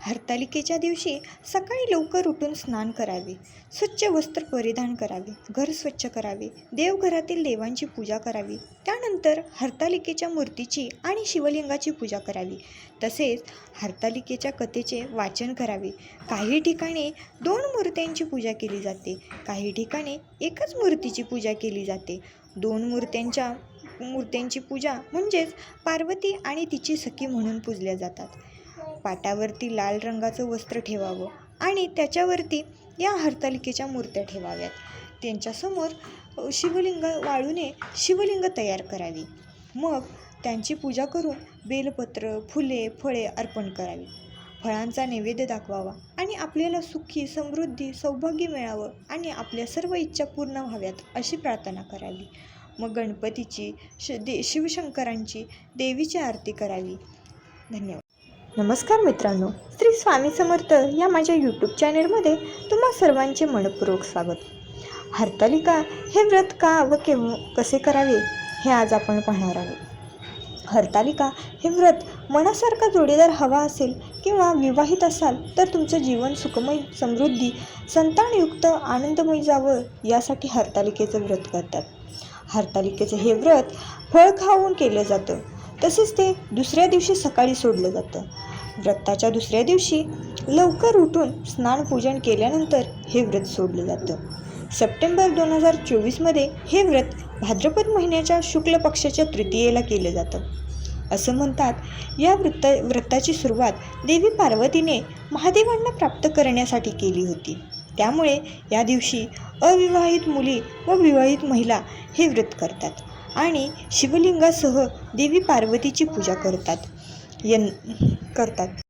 हरतालिकेच्या दिवशी सकाळी लवकर उठून स्नान करावे, स्वच्छ वस्त्र परिधान करावे, घर स्वच्छ करावे, देवघरातील देवांची पूजा करावी. त्यानंतर हरतालिकेच्या मूर्तीची आणि शिवलिंगाची पूजा करावी. तसेच हरतालिकेच्या कथेचे वाचन करावे. काही ठिकाणी 2 मूर्त्यांची पूजा केली जाते, काही ठिकाणी एकच मूर्तीची पूजा केली जाते. 2 मूर्त्यांची पूजा म्हणजेच पार्वती आणि तिची सखी म्हणून पूजल्या जातात. पाटावरती लाल रंगाचं वस्त्र ठेवावं आणि त्याच्यावरती या हरतालिकेच्या मूर्त्या ठेवाव्यात. त्यांच्यासमोर वाळूने शिवलिंग तयार करावी. मग त्यांची पूजा करून बेलपत्र, फुले, फळे अर्पण करावी. फळांचा नैवेद्य दाखवावा आणि आपल्याला सुखी, समृद्धी, सौभाग्य मिळावं आणि आपल्या सर्व इच्छा पूर्ण व्हाव्यात अशी प्रार्थना करावी. मग गणपतीची, शिवशंकरांची, देवीची आरती करावी. धन्यवाद. नमस्कार मित्रांनो, श्री स्वामी समर्थ या माझ्या यूट्यूब चॅनलमध्ये तुम्हा सर्वांचे मनपूर्वक स्वागत. हरतालिका हे व्रत का व कसे करावे हे आज आपण पाहणार आहोत. हरतालिका हे व्रत मनासारखा जोडीदार हवा असेल किंवा विवाहित असाल तर तुमचं जीवन सुखमय, समृद्धी, संतानयुक्त, आनंदमय जावं यासाठी हरतालिकेचं व्रत करतात. हरतालिकेचं हे व्रत फळ खाऊन केलं जातं. तसेच ते दुसऱ्या दिवशी सकाळी सोडलं जातं. व्रताच्या दुसऱ्या दिवशी लवकर उठून स्नानपूजन केल्यानंतर हे व्रत सोडलं जातं. सप्टेंबर 2024मध्ये हे व्रत भाद्रपद महिन्याच्या शुक्ल पक्षाच्या तृतीयेला केलं जातं. असं म्हणतात, या व्रताची सुरुवात देवी पार्वतीने महादेवांना प्राप्त करण्यासाठी केली होती. त्यामुळे या दिवशी अविवाहित मुली व विवाहित महिला हे व्रत करतात आणि शिवलिंगासह देवी पार्वतीची पूजा करतात.